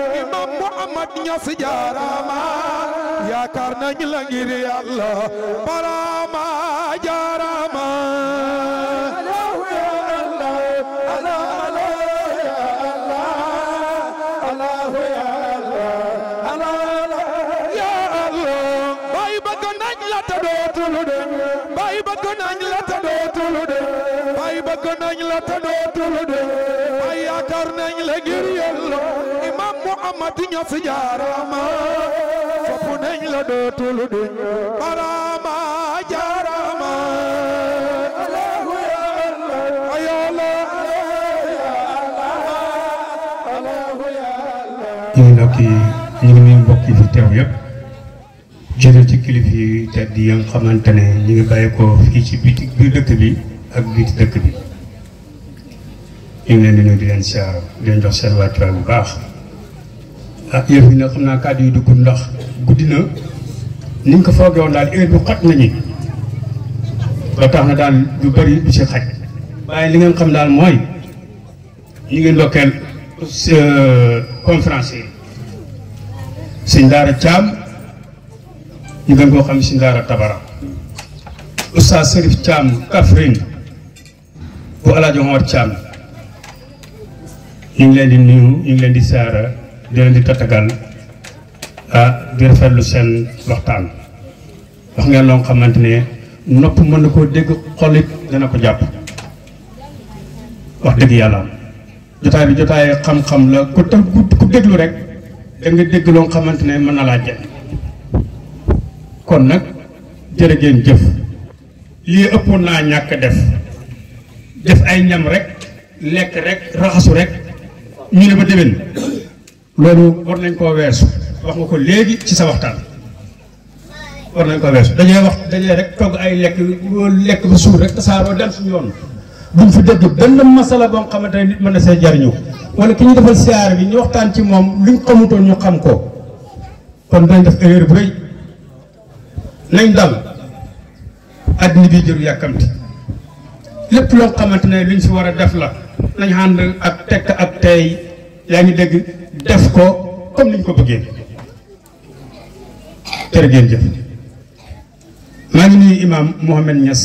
Imam Muhammad Ñas jaarama yaakaar nañ la ngir Yàlla barama jaarama Allahu ya Allah Allah ya Allah Allahu ya Allah Allah ya Allah bay bëgg nañ la ta dootul de bay bëgg nañ la ta dootul de bay bëgg nañ la ta dootul de bay yaakaar nañ la ngir Yàlla Imam Muhammad Ñas jaarama sopp nañ la dootul de barama jaarama Allahu ya Allah ya Allah Allahu ya Allah ñu ngi nuyu mbokk yi fi teew yëpp jëlee ci kilifa yi tedd yi nga xamante ne ñu ngi bàyyi ko fii ci biir dëkk bi ak biti dëkk bi ñu ngi leen di nuyu di leen siyaar di leen jox seen wàccuwaay bu baax. ah yëf yi nag xam naa kàddu yi dugg ndax guddi na ni ñu ko foogee woon daal heure bu xat nañu ba tax na daal lu bëri du si xaj waaye li ngeen xam daal mooy ñu ngi ndokkeel conférencier sëñ Daara Thiam ñu gën koo xam si Daara Tabara Oustaz Serif Thiam Kaffrine bu El Hadj Omar Thiam ñu ngi leen di nuyu ñu ngi leen di saara di leen di tatagal di rafetlu seen waxtaan wax ngeen loo xamante ne nopp mën na koo dégg xolit dana ko jàpp wax dëgg yàlla jotaay bi jotaay xam-xam la ku déglu rek da nga dégg loo xamante ne mën na laa jël kon nag jërë ngeen jëf lii ëppoon naa ñàkk def ay ñam rek lekk rek raxasu rek ñu ne ba déwén loolu war nañ koo weesu wax nga ko léegi ci sa waxtaan war nañ koo weesu dajee rek togg ay lekk ba suur rek tasaaroo dem suñu yoon duñ fi dégg benn masala boo xamante ne nit mën na see jariñu wala ki ñu defal siyaar bi ñu waxtaan ci moom luñ xamutoon ñu xam ko kon dañ def erreur bu rëy nañ dal àddina bi jëru yàkkamti lépp loo xamante ne luñ fi war a def la nañ ànd ak tekk ak tey yaa ngi dégg def ko comme niñ ko bëggee jërë ngeen jëf maa ngi nuyu Imam Mohamed Niass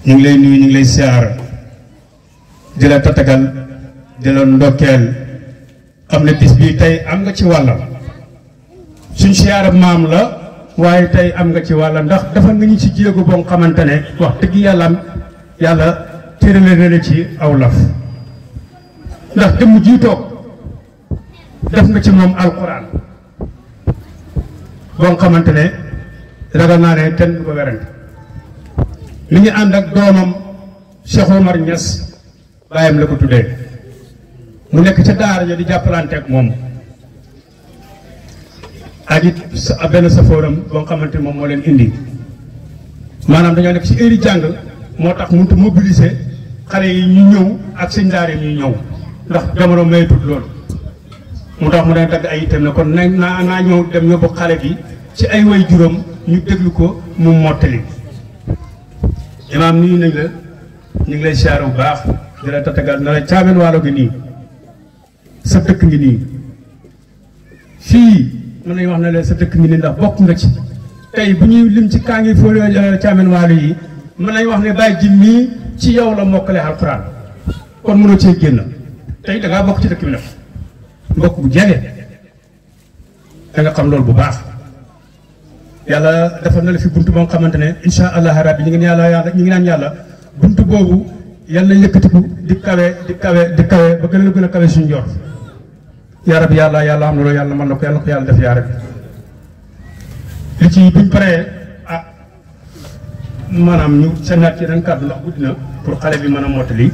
ñu ngi lay nuyu ñu ngi lay siyaar di la tatagal di la ndokkeel xam ne bis bii tey am nga ci wàlla suñ siyaara maam la waaye tey am nga ci wàlla ndax dafa nga ñu ci jéego boo xamante ne wax dëgg yàlla tërale na la ci aw laf ndax jëmm ji toog def nga ci moom alquran boo xamante ne ragal naa ne kenn du ko werante mi ngi ànd ak doomam Cheikh Omar Niass bàyyam la ko tuddee mu nekk ca daara ja di jàppalante ak moom ak it benn safooram boo xamante ne moom moo leen indi maanaam dañoo nekk ci heure jàng moo tax mënut a mobiliser xale yi ñu ñëw ak sëñ daara yi ñuy ñëw ndax jamono may tut loolu mu tax mu daan dagg ay itam ne kon naa ñëw dem yóbbu xale bi ci ay way juróom ñu déglu ko mu mottali imaam nuyu nañ la ñu ngi lay siyaar bu baax di la tatagal na la Thiamène Walo gi nii sa dëkk ngi nii fii mën nañu wax ne la sa dëkk ngi nii ndax bokk nga ci tey bu ñuy lim ci kaa ngi foo Thiamène Walo yi mën nañu wax ne bàyyi ji nii ci yow la mokkale alxuraan kon mënoo cee génn tey da ngaa bokk ci dëkk bi nag mbokk bu jege da nga xam loolu bu baax yàlla defal na la fi buntu boo xamante ne incha allah rabbi ñu ngi naan yàlla buntu boobu yàlla na yëkkatiku di kawe ba gën a kawe suñu yor yaa rabbi yàlla am na loolu yàlla mën na ko yàlla def yaa rabbi li ci buñ paree maanaam ñu seenaat ci ren kàddu ndax guddi na pour xale bi mën a mottali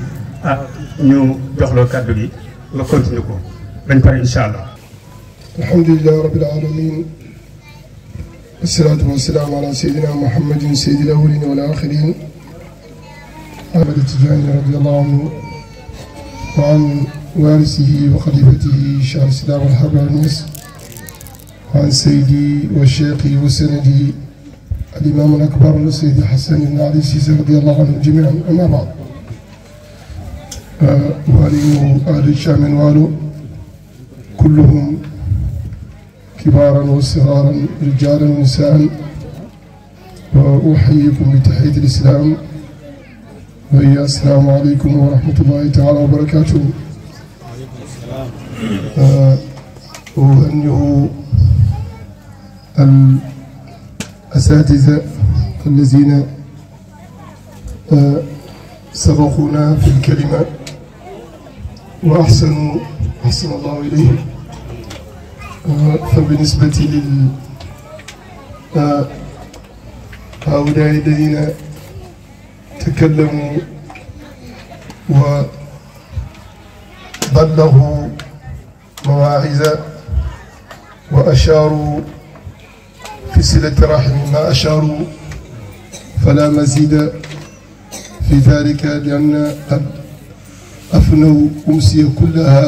ñu jox loo kàddu gi nga continuer ko bañ pare incha allah. alhamdulilah rabbil alamin wasalaatu wasalaamu ala sayyidina muhammadin sayyidil awwalin wal axirin ahmad tijaani radiyallahu anhu wa an waarisihi wa xalifatihi cheikh al-islam al-haaji Niass wa an sayyidi wa cheikhi wa sanadi al-imam al-akbar sayyidi Hassan ibn Ali Cissé radiyallahu anhum jamii'an amma ba'd waliyu ahli Thiamène Walo كلهم كبارا وصغارا رجالا ونساء وأحييكم بتحية الإسلام وهي السلام عليكم ورحمة الله تعالى وبركاته. وأنه الأساتذة الذين سبقونا في الكلمة وأحسن الله إليهم. فبالنسبة هؤلاء الذين تكلموا وبلغوا مواعظ وأشاروا في صلة الرحم ما أشاروا، فلا مزيد في ذلك، لأن قد أفنوا أمسية كلها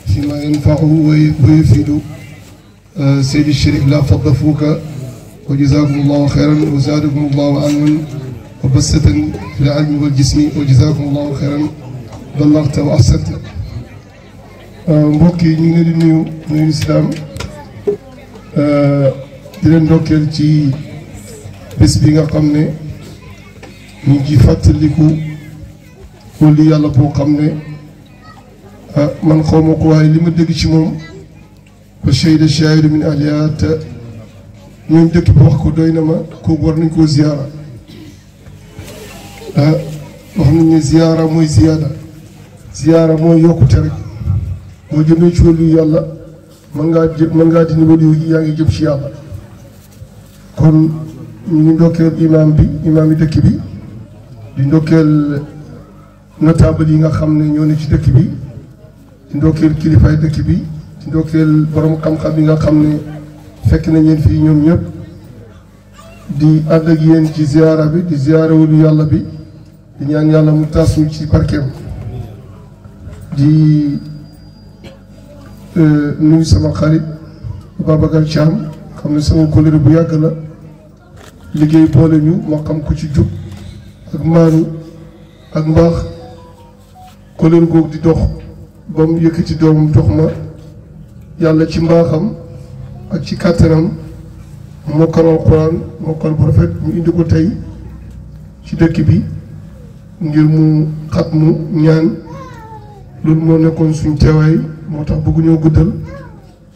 فيما ينفع ويفيد. سيد الشريف لا فضل فوق، وجزاكم الله خيرا وزادكم الله علما وبسة في العلم والجسم، وجزاكم الله خيرا بلغت وأحسنت. mbokk yi ñu ngi leen di nuyu islaam di leen ndokkeel ci bés bi nga xam ne ñu ngi fàttaliku wali yàlla boo xam ne man xaw ma ko waaye li ma dégg ci moom ba shahida shaahidu min ahlihaa te ñoom dëkk bi wax ko doy na ma kooku war nañ koo ziyaara. wax nañ ne ziyaara mooy ziyaara mooy yokkute rek. boo jëmee ci wàllu yàlla mën ngaa dindi wàllu yi yaa ngi jëm ci yàlla. kon ñu ngi ndokkeel imaam yi dëkk bi di ndokkeel notable yi nga xam ne ñoo ne ci dëkk bi di ndokkeel kilifaay dëkk bi di ndokkeel borom xam-xam yi nga xam ne fekk nañ leen fii ñoom ñëpp di ànd ak yéen ci ziyaara bi di ziyaara wàllu yàlla bi di ñaan yàlla mu taas ñu ci barkeem. di nuyu sama xarit Babacar Thiam xam ne sama kóllëre bu yàgg la liggéey boole ñu moo xam ku ci jub ak maanu ak mbaax kóllëre googu di dox ba mu yëkkati doomam jox ma yàlla ci mbaaxam ak ci kàttanam mokkal alxuraan mokkal bu rafet ñu indi ko tey ci dëkk bi ngir mu xat mu ñaan loolu moo nekkoon suñ teewaay. moo tax bëgguñoo guddal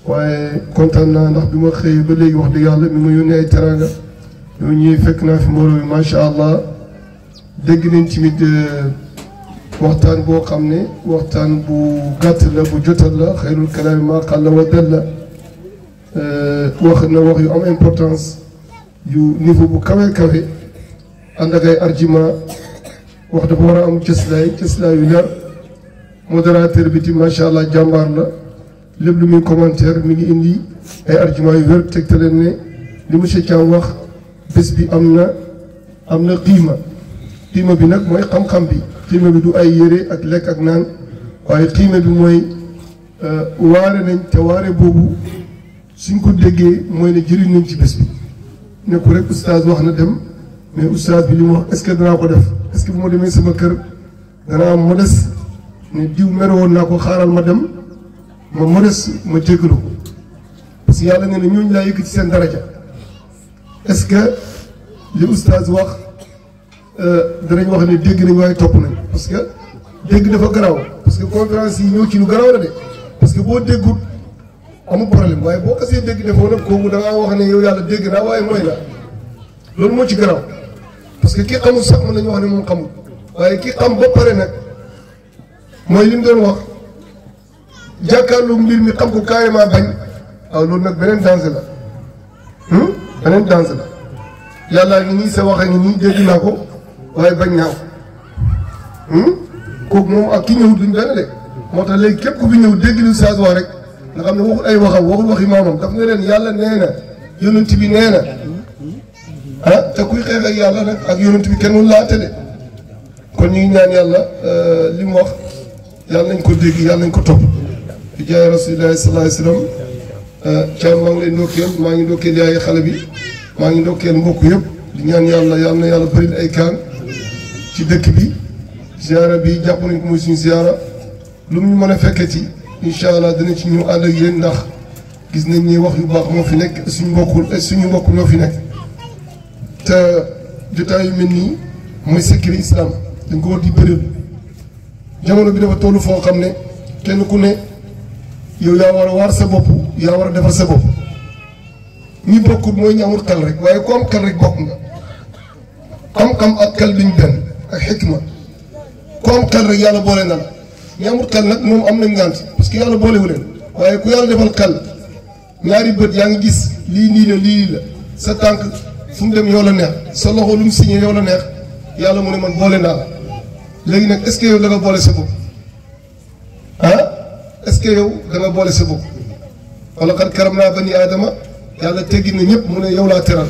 waaye kontaan naa ndax bi ma xëyee ba léegi wax dëgg yàlla mi ma yónnee ay teraanga yow ñuy fekk naa fi mbooloo mi macha allah dégg nañ tamit waxtaan boo xam ne waxtaan bu gàtt la bu jotal la xayrul kalaami maa qalla wa dalla wax na wax yu am importance yu niveau bu kawe kawe ànd ak ay argument wax dafa war a am cëslaay yu leer. modérateur bi ti macha allah jàmbaar la lépp lu muy commentaire mi ngi indi ay argument yu wér tegte leen ne li monsieur Thiam wax bés bi am na qiima bi nag mooy xam-xam bi qiima bi du ay yére ak lekk ak naan waaye qiima bi mooy waare nañ te waare boobu suñ ko déggee mooy ne jëriñ nañ ci bés bi nekku rek oustaz wax na dem mais oustaz bi li mu wax est-ce que danaa ko def est-ce que bu ma demee sama kër danaa am modeste ne diw mere woon naa ko xaaral ma dem ma modeste ma jéggalu ko parce que yàlla nee na ñooñu laa yëkkati seen daraja est-ce que li oustaz wax danañ wax ne dégg nañ waaye topp nañ parce que dégg dafa garaaw parce que conférence yi ñëw ci lu garaaw la de parce que boo déggut amul problème waaye boo xasee dégg defoo nag kooku da ngaa wax ne yow yàlla dégg naa waaye mooy la loolu moo ci garaaw parce que ki xamul sax mën nañu wax ne moom xamul waaye ki xam ba pare nag mooy li mu doon wax jàkkaarloo mbir mi xam ko carrément bañ waaw loolu nag beneen danger la beneen danger la yàllaa ngi nii sa wax a ngi nii dégg naa ko waaye bañ naa ko kooku moom ak ki ñëwut duñ benn de moo tax léegi képp ku fi ñëw dégg lu saas wax rek nga xam ne waxul ay waxam waxul waxi maamam daf ne leen yàlla nee na yonent bi nee na te kuy xeex ak yàlla nag ak yonent bi kenn mënu laa tëddee kon ñu ngi ñaan yàlla li mu wax yàlla nañ ko dégg yàlla nañ ko topp di jaay rasulillahi sallallahu alayhi wa sallam Thiam maa ngi lay ndokkeel maa ngi ndokkeel yaay xale bi maa ngi ndokkeel mbokk yëpp di ñaan yàlla yàlla na yàlla bëri ay kaan ci dëkk bi ziara bi jàpp nañ ko muy suñu ziara lu mu ñu mën a fekketi incha allah dina ci ñëw ànd ak yéen ndax gis nañ ni wax yu baax moo fi nekk suñu mbokk ñoo fi nekk te jotaay yu mel nii mooy secret islam dañ ko war di bëri jamono bi dafa tollu foo xam ne kenn ku ne yow yaa war a waar sa bopp yaa war a defar sa bopp ñi bokkut mooy ñu amul xel rek waaye ku am xel rek bokk nga xam-xam ak xel duñ benn ak xikma ku am xel rek yàlla boole na la ñi amul xel nag moom am nañ ngànt parce que yàlla boolewu leen waaye ku yàlla defal xel ñaari bët yaa ngi gis lii nii la lii la sa tànk fu mu dem yow la neex sa loxo lu mu signé yow la neex yàlla mu ne man boole naa la léegi nag est-ce que yow da nga boole sa bopp ah est-ce que yow da nga boole sa bopp wala xat karam naa bani aadama yàlla teggi na ñëpp mu ne yow laa teral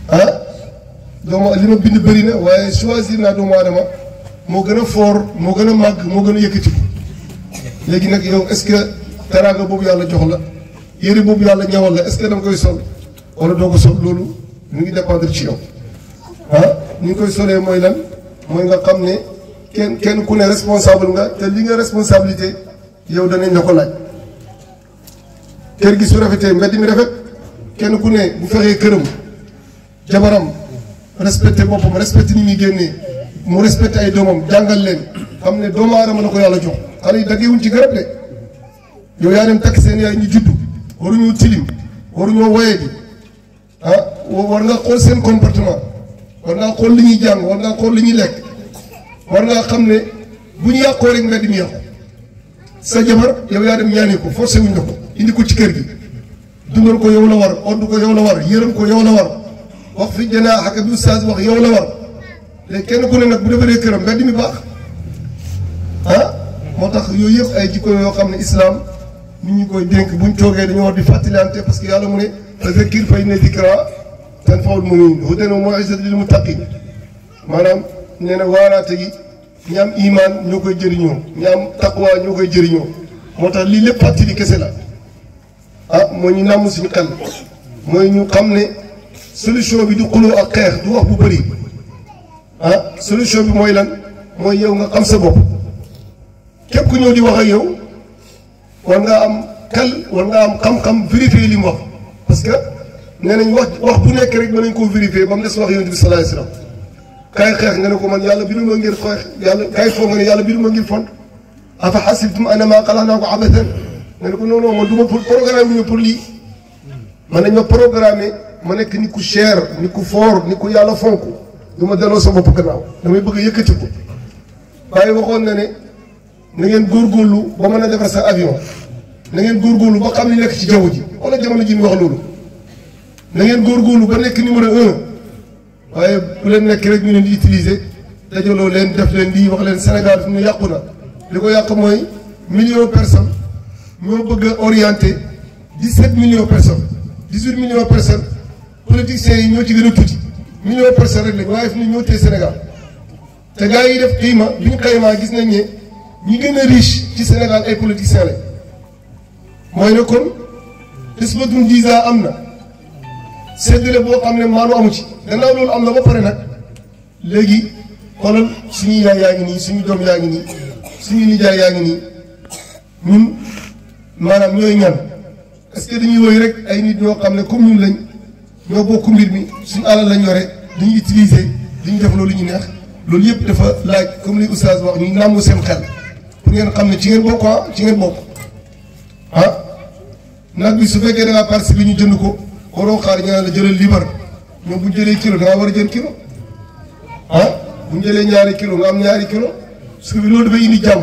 ah doomu li ma bind bëri na waaye choisir naa doomu aadama moo gën a fort moo gën a màgg moo gën a yëkkatiku léegi nag yow est-ce que teraanga boobu yàlla jox la yére boobu yàlla ñawal la est-ce que da nga koy sol wala doo ko sol loolu mu ngi dépendre ci yow ah ni ñu koy solee mooy lan mooy nga xam ne kenn ku ne responsable nga te li nga responsabilité yow danañ la ko laaj kër gi su rafetee mbedd mi rafet kenn ku ne bu fexee këram jabaram respecté boppam respecté ni muy génnee mu respecté ay doomam jàngal leen xam ne doomu aadama la ko yàlla jox xale yi daggewuñ ci garab de yow yaa dem takk seen yaay ñu juddu waruñoo tilim waruñoo woyee di ah war nga xool seen comportement war ngaa xool li ñuy jàng war ngaa xool li ñuy lekk war ngaa xam ne bu ñu yàqoo rek mbedd mi yàqu sa jabar yow yaa dem ñaani ko forcé wuñ la ko indi ko ci kër gi dundal ko yow la war odd ko yow la war yërëm ko yow la war wax fi janaa xaka bi ustaas wax yow la war léegi kenn ku ne nag bu defaree këram mbedd mi baax ah moo tax yooyu yëpp ay jikko yoo xam ne islam nit ñi koy dénk buñ toogee dañoo war di fàttalante parce que yàlla mu ne fazakkir fa inna zikraa tanfa'ul mu'miniin hudan wa maw'izatan lil muttaqiin maanaam nee na waaraate gi ñi am imaan ñoo koy jëriñoo ñi am taqwa ñoo koy jëriñoo moo tax lii lépp fàttali kese la ah mooy ñu nàmm suñu xel mooy ñu xam ne solution bi du xuloo ak xeex du wax bu bëri ah solution bi mooy lan mooy yow nga xam sa bopp képp ku ñëw di wax ak yow war nga am xel war nga am xam-xam vérifier li mu wax parce que nee nañ wax bu nekk rek mën nañ koo vérifier ba mu des wax yonent bi sallallahu alayhi wasallam kaay xeex nga ne ko man yàlla bidu ma ngir xeex yàlla kaay foo nga ne yàlla bidu ma ngir font afa xasibtum annamaa xalaqnaakum abathan nga ne ko non non man du ma pour programme ñu pour lii man nañ ma programmé ma nekk ni ku cher ni ku fort ni ku yàlla fonk du ma delloo sa bopp gannaaw damay bëgg a yëkkati ko waaye waxoon na ne na ngeen góorgóorlu ba mën a defar sa avion na ngeen góorgóorlu ba xam li nekk ci jaww ji wala jamono ji ñu wax loolu na ngeen góorgóorlu ba nekk numéro 1 waaye bu leen nekk rek ñu leen di utiliser dajaloo leen def leen lii wax leen Sénégal fi mu ne yàqu na li ko yàq mooy millions personnes ñoo bëgg a orienté 17 millions personnes 18 millions personnes politiciens yi ñoo ci gën a tuuti millions personnes rek lañ waaye fi mu ne ñoo téye Sénégal te gars yi def xayma bi ñu xaymaa gis nañ ne ñi gën a riche ci Sénégal ay politiciens lañ mooy ne kon isbatun visa am na séddale boo xam ne maanu amu ci gannaaw loolu am na ba pare nag léegi xoolal suñu yaay yaa ngi nii suñu doom yaa ngi nii suñu nijaay yaa ngi nii ñun maanaam ñooy ñan est-ce que dañuy woy rek ay nit ñoo xam ne comme ñun lañ ñoo bokk mbir mi suñu alal lañ yore dañuy utiliser dañuy def loolu ñu neex loolu yëpp dafa laaj comme li oustaz wax ñu nàmm seen xel pour ngeen xam ne ci ngeen bokk ah ci ngeen bokk ah nag bi su fekkee da ngaa participer ñu jënd ko waroo xaar ñu naan la jëlal libar ñoom bu ñu jëlee kilo da ngaa war a jël kilo ah bu ñu jëlee ñaari kilo nga am ñaari kilo parce que loolu dafay indi jàmm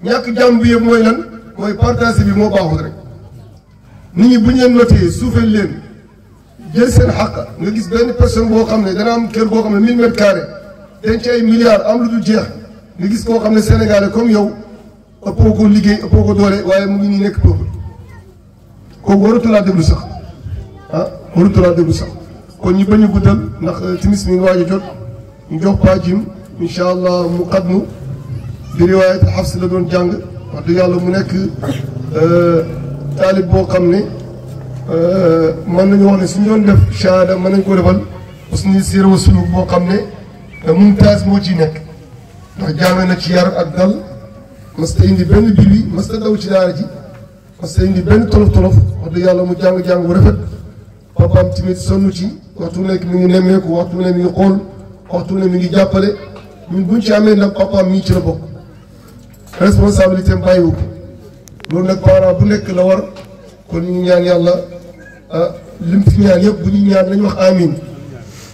ñàkk jàmm bi yëpp mooy lan mooy partage bi moo baaxul rek nit ñi bu ñu leen notee suufeel leen jël seen xàq nga gis benn personne boo xam ne dana am kër boo xam ne 1000 mètres carrés denc ay milliards am lu dul jeex nga gis koo xam ne sénégalais comme yow ëppoo ko liggéey ëppoo ko doole waaye mu ngi nii nekk pauvre kooku waratu laa déglu sax ah waratu laa déglu sax kon ñu bañ a guddal ndax timis mi ngi waaj a jot ñu jox Pa Jim incha allah mu xadnu bi riwaayat Xafs la doon jàng wax dëgg yàlla mu nekk taalib boo xam ne mën nañu wax ne suñu doon def shahada mën nañ ko defal usni siira wa suluk boo xam ne mumtaaz moo ciy nekk ndax jàng na ci yar ak dal mas ta indi benn biir mas ta daw ci daara ji mas ta indi benn tolof-tolof wax dëgg yàlla mu jàng-jàng bu rafet papaam tamit sonn ci waxtu nekk mi ngi nemmeeku waxtu ne mi ngi xool waxtu ne mi ngi jàppale ñun buñ ci amee nag papaam mii ci la bokk responsabilité am bàyyiwu ko loolu nag parent bu nekk la war kon ñu ngi ñaan yàlla lim fi ñaan yëpp bu ñu ñaan nañ wax amin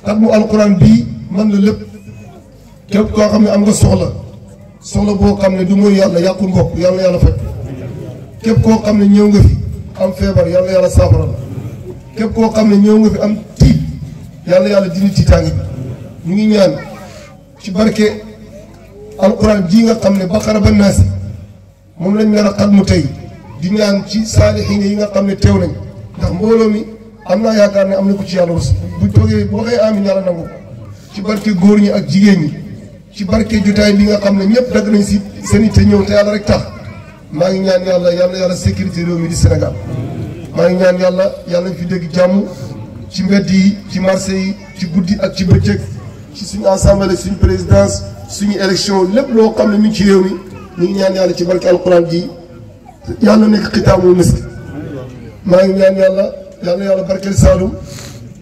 at mu alquran bii mën na lépp képp koo xam ne am nga soxla boo xam ne du mooy yàlla yàqul mbokk yàlla yàlla faj képp koo xam ne ñëw nga fi am feebar yàlla yàlla saafara la képp koo xam ne ñëw nga fi am tiit yàlla yàlla dindi tiitaange bi ñu ngi ñaan ci barke alquran ji nga xam ne baqara ba naasi moom lañ nar a xat mu tey di ñaan ci saalixiin yi nga xam ne teew nañ ndax mbooloo mi am naa yaakaar ne am na ko ci yàlla rus bu toogee boo waxee amin yàlla nangu ci barke góor ñi ak jigéen ñi ci barke jotaay bi nga xam ne ñëpp dagg nañ si seen i te ñëw te yàlla rek tax maa ngi ñaan yàlla sécurité réew mi di Sénégal maa ngi ñaan yàlla ñu fi dégg jàmm ci mbedd yi ci marché yi ci guddi ak ci bëccëg ci suñu assemblée suñu présidence suñu élection lépp loo xam ne mi ngi ci réew mi ñu ngi ñaan yàlla ci barke alquran ji yàlla nekk xitaamul misk maa ngi ñaan yàlla barkeel Saalum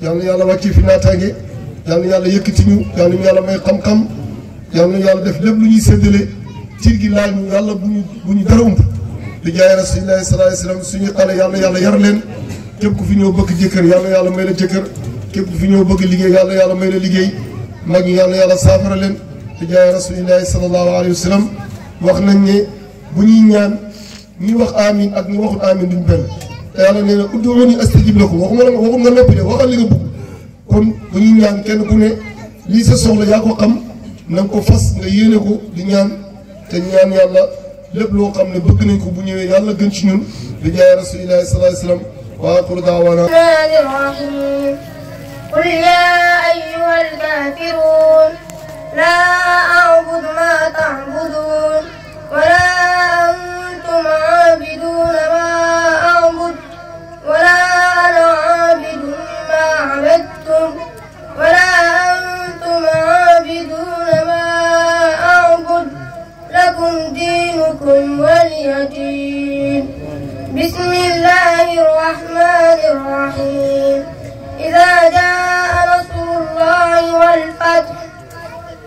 yàlla wàccee fi naataange yàlla yëkkati ñu yàlla may xam-xam yàlla def lépp lu ñuy séddale tiir gi laal ñu yàlla bu ñu dara ump di jaay rasulillahi sallallahu alayhi wasallam suñu xale yàlla yar leen képp ku fi ñëw bëgg jëkkër yàlla may la jëkkër képp ku fi ñëw bëgg liggéey yàlla may la liggéey mag ñi yàlla saafara leen di jaay rasulillahi sallallahu alayhi wasallam wax nañ ne bu ñuy ñaan ñi wax amin ak ñi waxul amin duñ benn te yàlla nee na ud'uuni astajib lakum waxuma nga noppi de waxal li nga bëgg kon bu ñuy ñaan kenn ku ne lii sa soxla yaa ko xam na nga ko fas nga yéene ko di ñaan te ñaan yàlla lépp loo xam ne bëgg nañ ko bu ñëwee yàlla gën ci ñun di jaay rasulillahi sallallahu alayhi wasallam wa aaxiru da'waana qul yaa ayyuhal kaafiruun laa a'budu maa ta'buduun wa laa antum aabiduuna maa a'budu wa laa ana aabidun maa abadtum wa laa antum aabiduuna maa a'budu lakum diinukum waliya diin bismillahir rahmaanir rahiim izaa jaa'a nasrullaahi wal fath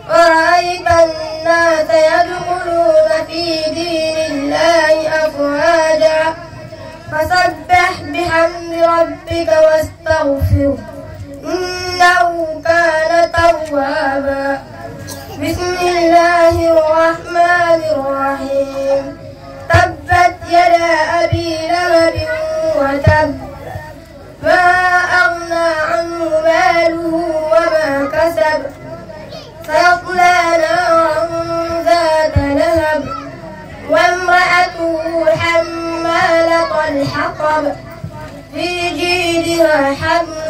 ورأيت الناس يدخلون في دين الله أفواجا فسبح بحمد ربك واستغفره إنه كان توابا بسم الله الرحمن الرحيم تبت يدا أبي لهب وتب ما أغنى عنه ماله وما كسب سيصلى نارا ذات لهب وامرأته حمالة الحطب في جيدها حبل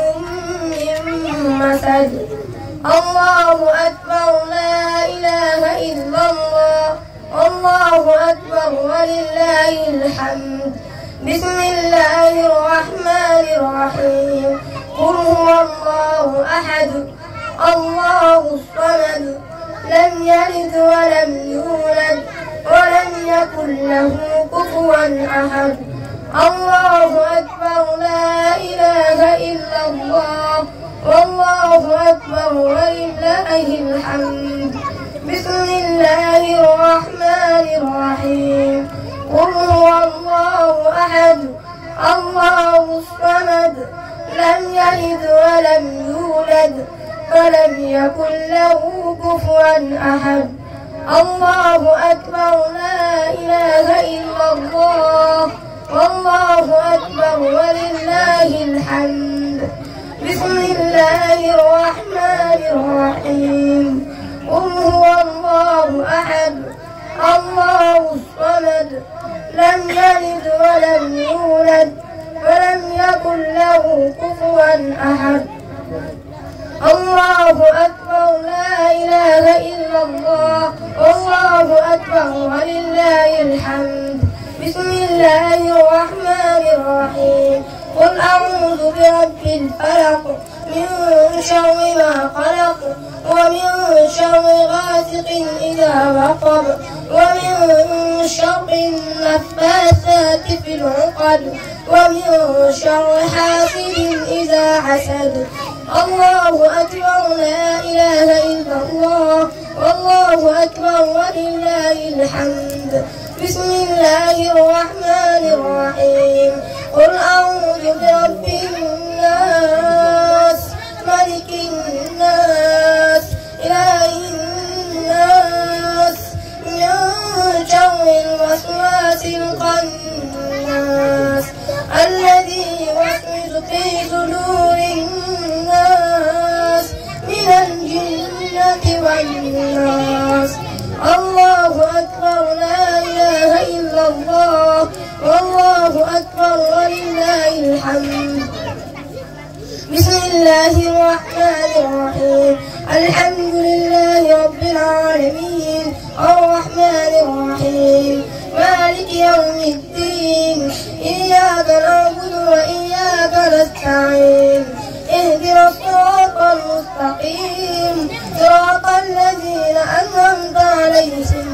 من مسد الله أكبر لا إله إلا الله الله أكبر ولله الحمد بسم الله الرحمن الرحيم قل هو الله أحد الله الصمد لم يلد ولم يولد ولم يكن له كفوا أحد الله أكبر لا إله إلا الله والله أكبر ولله الحمد بسم الله الرحمن الرحيم قل هو الله أحد الله الصمد لم يلد ولم يولد ولم يكن له كفوا أحد الله أكبر لا إله إلا الله والله أكبر ولله الحمد بسم الله الرحمن الرحيم قل هو الله أحد الله الصمد لم يلد ولم يولد ولم يكن له كفوا أحد الله أكبر لا إله إلا الله والله أكبر ولله الحمد بسم الله الرحمن الرحيم قل أعوذ برب الفلق من شر ما خلق ومن شر غاسق إذا وقب ومن شر النفاثات في العقد ومن شر حاسد إذا حسد. الله أكبر لا إله إلا الله والله أكبر ولله الحمد. بسم الله الرحمن الرحيم. قل أعوذ برب الناس ملك الناس إله الناس من شر الوسواس الخناس الذي يوسوس في صدور الناس من الجنة والناس. الله أكبر لا إله إلا الله والله أكبر ولله الحمد. بسم الله الرحمن الرحيم. الحمد لله رب العالمين الرحمن الرحيم مالك يوم الدين إياك نعبد وإياك نستعين اهدنا الصراط المستقيم صراط الذين أنعمت عليهم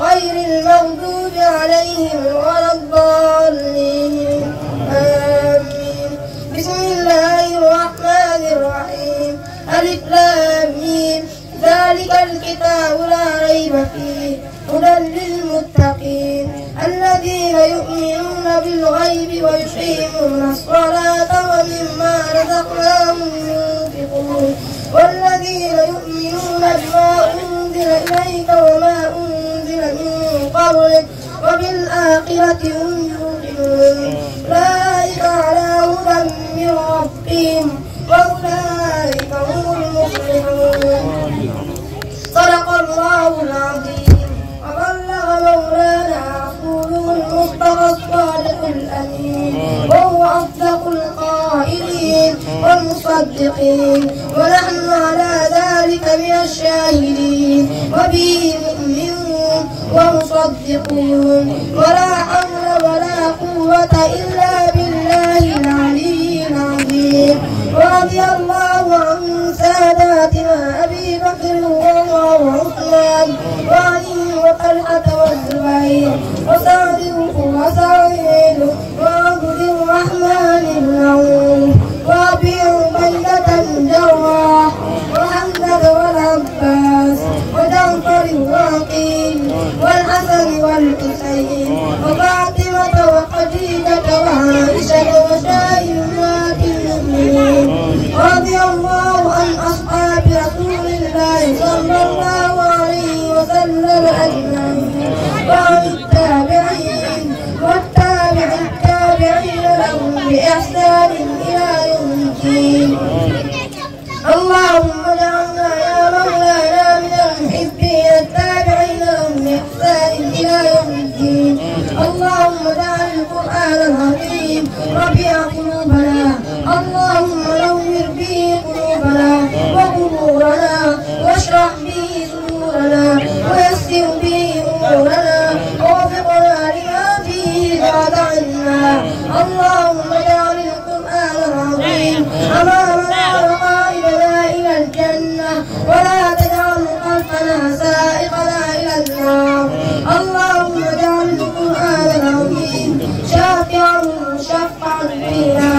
غير المغضوب عليهم ولا الضالين آمين. بسم الله الرحمن الرحيم. ألف لام ميم ذلك الكتاب لا ريب فيه هدى للمتقين الذين يؤمنون بالغيب ويقيمون الصلاة ومما رزقناهم ينفقون والذين يؤمنون بما أنزل إليك وما أنزل من قبلك وبالآخرة هم يوقنون أولئك على هدى من ربهم وأولئك هم المفلحون. صدق الله العظيم وبلغ مولانا رسوله المصطفى الصادق الأمين وهو أصدق القائلين والمصدقين ونحن على ذلك من الشاهدين وبه مؤمنون ومصدقون ولا حول ولا قوة إلا بالله العلي العظيم. ورضي الله عن ساداتنا أبي بكر وعمر وعثمان وعلي وطلحة والزبير وسعد وسعيد وعبد الرحمن العوف وأبي عبيدة الجراح وحمزة والعباس وجعفر وعقيل والحسن والحسين وفاطمة وخديجة وعائشة وسائر أمهات المؤمنين. رضي الله عن أصحاب رسول الله صلى الله عليه وسلم أجمعين وعن التابعين والتابع التابعين لهم بإحسان إلى يوم الدين. اللهم اجعلنا يا مولانا من المحبين التابعين لهم بإحسان إلى يوم الدين. اللهم اجعل القرآن العظيم ربيع قلوبنا اللهم نور به قلوبنا وقبورنا واشرح به صدورنا ويسر به أمورنا ووفقنا لما فيه بعد عنا. اللهم اجعل القرآن العظيم أمامنا وقائدنا إلى الجنة ولا تجعل خلفنا سائقنا إلى النار. اللهم اجعل القرآن العظيم شافعا مشفعا فينا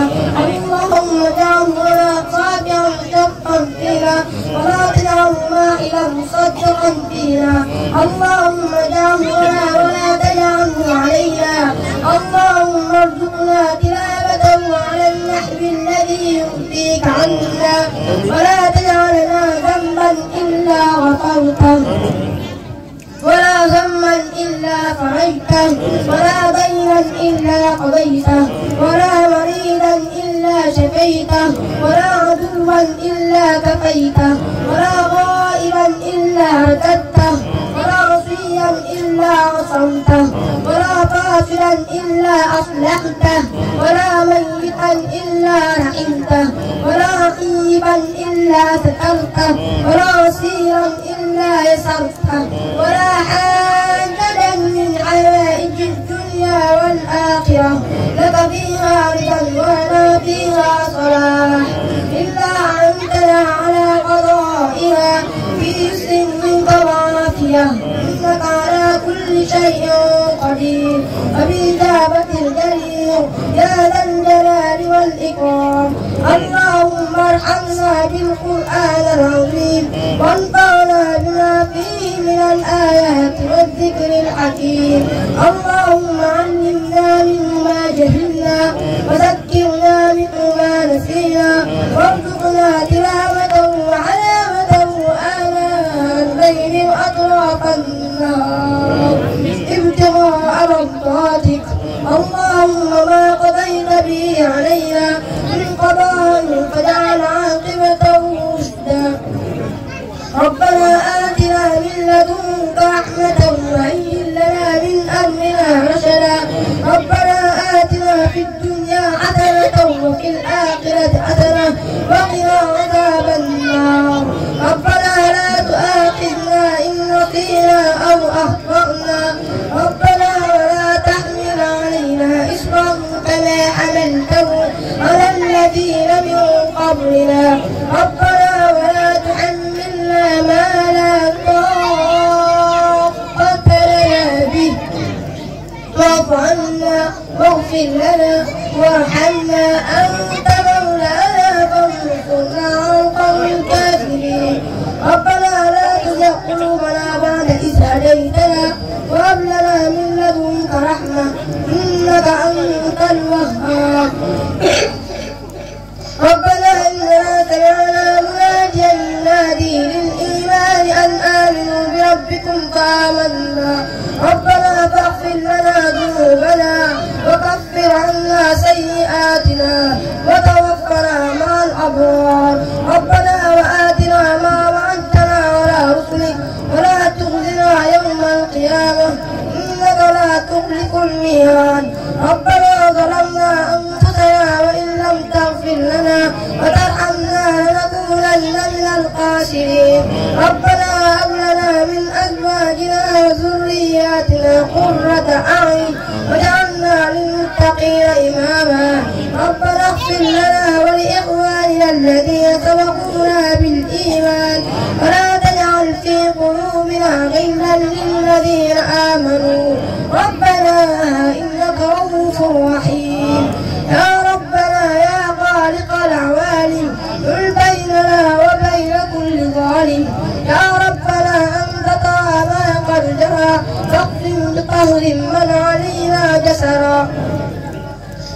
اللهم اجعله خافعا مشفعا فينا ولا تجعله مائلا مصدقا فينا. اللهم اجعله ولا تجعله علينا. اللهم ارزقنا تلاوته على النحو الذي يرضيك عنا ولا تجعلنا ذنبا إلا غفرته ولا هما إلا فرجته ولا دينا إلا قضيته ولا مريضا إلا شفيته ولا عدوا إلا كفيته ولا غائبا إلا رددته ولا عصيا إلا عصمته ولا فاسدا إلا أصلحته ولا ميتا إلا رحمته ولا رقيبا إلا سترته ولا عسيرا إلا يسرته ولا حاجة من حوائج الدنيا والآخرة لك فيها رضا ولنا علي إنك على كل شيء قدير وبإجابة الجليل يا ذا الجلال والإكرام. اللهم ارحمنا بالقرآن العظيم وانفعنا بما فيه من الآيات والذكر الحكيم. اللهم علمنا مما جهلنا وذكرنا مما نسينا وارزقنا تلاوته وحلاوته آناء الليل وأطراف النهار ابتغاء مرضاتك. اللهم ما قضيت به علينا من قضاء فاجعل عاقبته رشدا. ربنا آتنا من لدنك رحمة وهيئ لنا من أمرنا رشدا. ربنا آتنا في الدنيا حسنة وفي الآخرة حسنة وقنا عذاب النار. ربنا لا تؤاخذنا إن نسينا أو أخطأنا. ربنا ولا تحمل علينا إصرا كما حملته على الذين من قبلنا. ربنا ولا تحملنا ما لا طاقة لنا به واعف عنا واغفر لنا وارحمنا أنت مولانا فانصرنا على القوم الكافرين. ربنا لا تزغ قلوبنا بعد إذ هديتنا وهب لنا من لدنك رحمة إنك أنت الوهاب. ربنا إننا سمعنا مناديا ينادي للإيمان أن آمنوا بربكم فآمنا. ربنا فاغفر لنا ذنوبنا وكفر عنا سيئاتنا وتوفنا مع الأبرار. ربنا وآتنا ما وعدتنا على رسلك ولا تخزنا يوم القيامة إنك لا تخلف الميعاد. ربنا ظلمنا أنفسنا وإن لم تغفر لنا وترحمنا لنكونن من الخاسرين. ربنا هب لنا من أزواجنا وذرياتنا قرة أعين واجعلنا للمتقين إماما. ربنا اغفر لنا ولإخواننا الذين سبقونا بالإيمان ولا تجعل في قلوبنا غلا للذين آمنوا ربنا إنك رؤوف رحيم. يا ربنا يا خالق العوالم حل بيننا وبين كل ظالم. يا ربنا أنت ترى ما قد جرى فاقسم بقهر من علينا جسرا.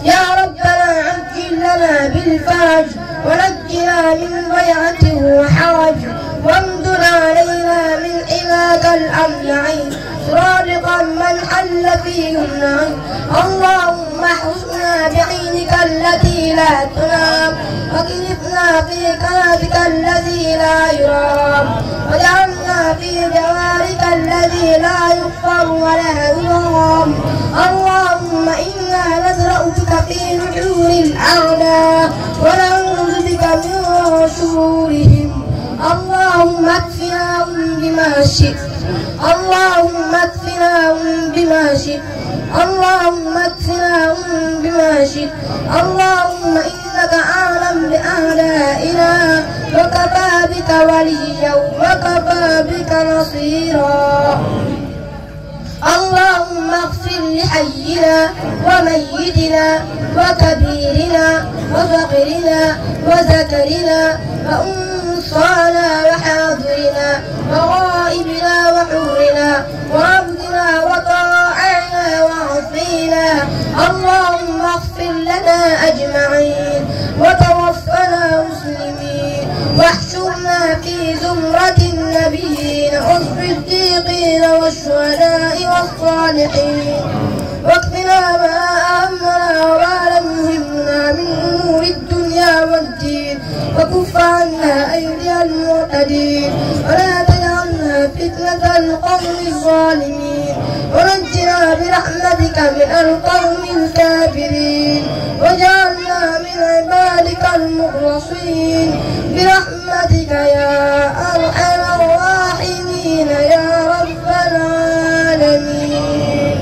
يا ربنا عجل لنا بالفرج ونجنا من ضيعة وحرج وامدد علينا من حماك الأمنعين صادقا من حل فيهم نعيم. اللهم احرسنا بعينك التي لا تنام وكلفنا في كنفك الذي لا يرام واجعلنا في جوارك الذي لا يغفر ولا يرام. اللهم إنا نزرعك في نحور الأعداء ونعوذ بك من شرورهم. اللهم اكفناهم بما شئت. اللهم اكفناهم بما شئت. اللهم اكفناهم بما شئت. اللهم إنك أعلم بأعدائنا وكفى بك وليا وكفى بك نصيرا. اللهم اغفر لحينا وميتنا وكبيرنا وفقرنا وذكرنا وأنصانا وحاضرنا وغائبنا وحورنا وعبدنا وطاعنا وعصينا. اللهم اغفر لنا أجمعين وتوفنا مسلمين واحشرنا في زمرة النبيين والصديقين والشهداء والصالحين واكفنا ما أهمنا وما لم يهمنا من أمور الدنيا والدين وكف عنا أيدي المعتدين ولا تجعلنا فتنة القوم الظالمين ونجنا برحمتك من القوم الكافرين واجعلنا من عبادك المخلصين برحمتك يا أرحم الراحمين يا رب العالمين.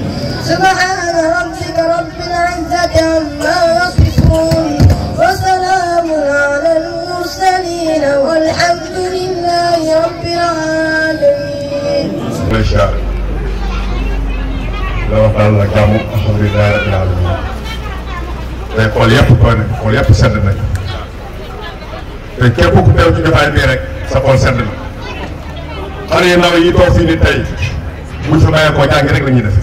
سبحان ربك رب العزة عما يصفون وسلام على المرسلين والحمد لله رب العالمين. dalal ak jàmm alhamdulilah rabbil alamin tey xool yëpp tooy na xool yëpp sedd nañ te képp ku teew ci jotaay bii rek sa xool sedd na xale yu ndaw yi toog fii ni tey buñ fa bàyyee koo jàngi rek la ñuy def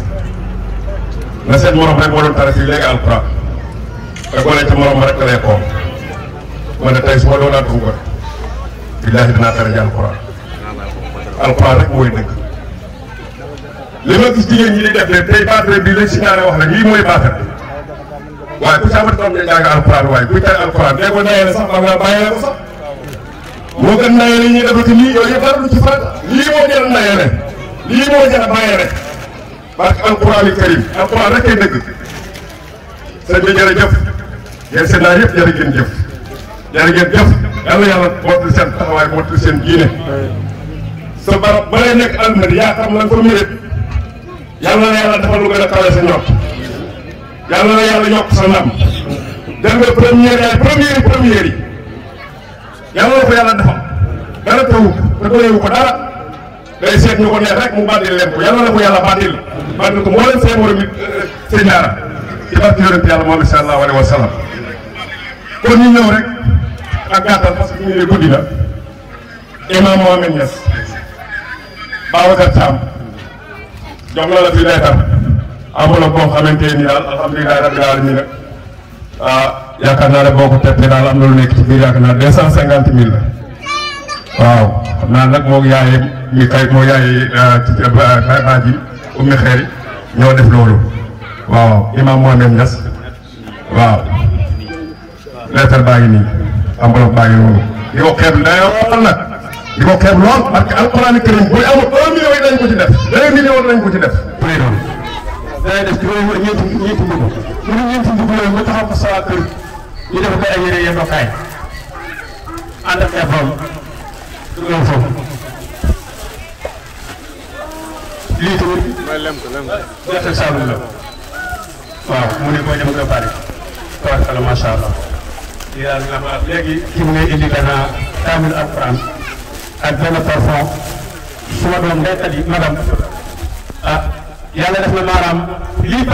na seen morom rek moo doon tara fii léegi alquran te gone ca morom rek lay xool ma ne tey su ma doonaat ko ko billaahi dinaa tere ji alquran rek mooy dëgg li ma gis jigéen ñi di def ne tey baatere bii lañ si ñaare wax rek lii mooy baatere waaye ku saamati doom ne jàng alquran waaye kuy tere alquran dee ko nayee sax xam nga bàyyee ko sax moo gën nayee la ñuy defati lii yooyu yëpp dara du ci farat lii moo jar a nayee ne lii moo jar a bàyyee ne parce que alquranul karim alquran rek kay dëgg sëñ bi jërëjëf yéen seen naa yëpp jërë ngeen jëf jërë ngeen jëf yàlla yàlla mottali seen taxawaay mottali seen diine sa barab ba lay nekk almadi yaa xam lan fa mérite yàlla na yàlla defal lu gën a kawe sa ñott yàlla na yàlla yokk sa ndam dem nga première yi yàlla na ko yàlla defal dara tawu te doyewu ko dara day seet ñu ko neex rek mu bàddil leen ko yàlla na ko yàlla bàddil ko moo leen seen morom it seen ñaara ci barke yonent yàlla moom sallallahu alayhi wa sallam kon ñu ñëw rek ak gàttal parce que ñu ne guddi na imam Mohamed Niass Babacar Thiam jox na la fi leetar enveloppe boo xamante ni daal alhamdulilah rabbil alamin nag yaakaar naa ne boo ko teppee daal am na lu nekk ci biir yaakaar naa 250 000 la waaw xam naa nag moo yaaye mi kay moo yaaye ci baaji ummi xeeri ñoo def loolu waaw imam Mohamed Niass waaw leetar baa ngi nii enveloppe baa ngi noonu di ko xeeb lool nag di ko xeeb lool parce que alquran karim buy amul 1 million yi dañ ko ci def 2 millions dañ ko ci def lay doon day def juróomi ñeenti mbir mu ñeenti mbir yooyu nga taxaw ko sa kër ñu def ko ay yére yendoo kaay ànd ak effort dugal foofu lii tamit gerte saalum la waaw mu ne boo dem nga bari tabarkalla macha allah lii daal nga xam léegi ki mu ngay indi dana kaamil alquran ak benn parfum suma doom ndeykat yi madame yàlla def na maanaam lii